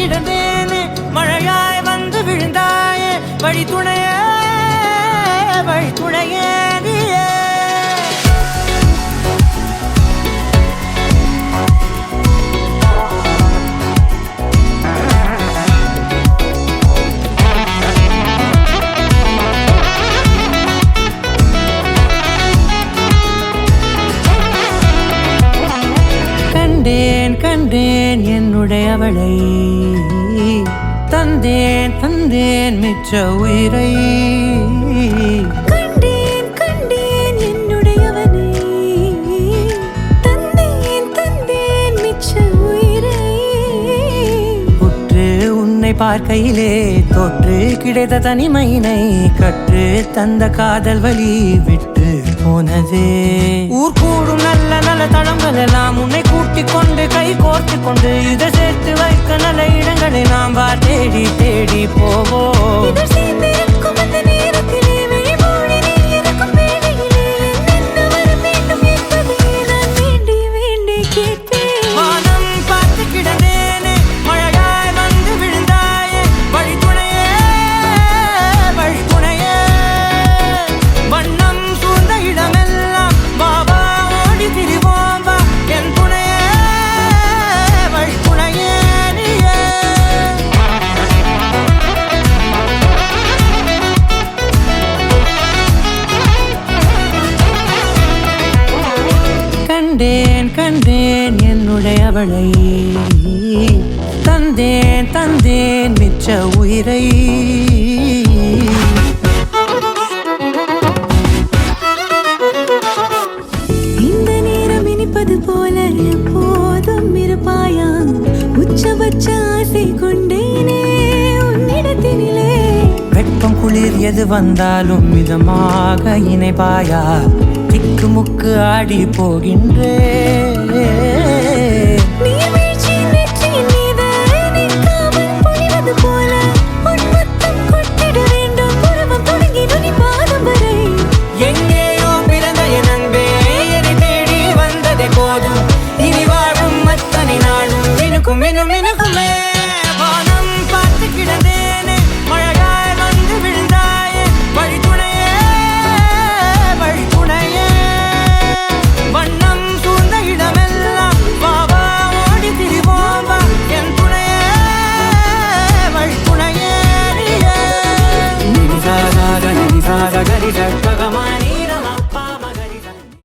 கிடந்தேனே மழையாய் வந்து விழுந்தாயே வழி துணையே நீயே கண்டேன் என்னுடையவளை தந்தேன் மிச்ச உயிரை கண்டேன் என்னுடையவனை தந்தேன் மிச்ச உயிரை உற்று உன்னை பார்க்கையிலே தொற்று கிடைத்த தனிமையினை கற்று தந்த காதல் வழி விட்டு போனதே ஊர் கூடும் நல்ல நல்ல தளங்கள் எல்லாம் உன்னை கூட்டிக் கொண்டு கை கோர்த்து கொண்டு இதை சேர்த்து வைக்க நல்ல இடங்களை நாம் தேடி போவோம் கண்டேன் என்னுடையவளை தந்தேன் மிச்ச உயிரை இந்த நேரம் இனிப்பது போல எப்போதும் இருப்பாயா உச்சபட்ச ஆசை கொண்டேனே உன்னிடத்தினிலே வெப்பம் குளிர் எது வந்தாலும் மிதமாக இணைப்பாயா திக்கு முக்கு ஆடி போகின்றே எங்கேயோ பிறந்த என் அன்பே என்னை தேடி வந்ததே போதும் இனி வாழும் அத்தனை நாளும் மினுக்குமே வானம் பார்த்து கிடந்தேனே மழையாய் வந்து விழுந்தாயே வழி துணையே வண்ணம் சூழ்ந்த இடமெல்லாம் வாவா ஓடி திரிவோம் வா என் துணையே வழி துணையே நீயே நிசார கரி சக்ககமாய்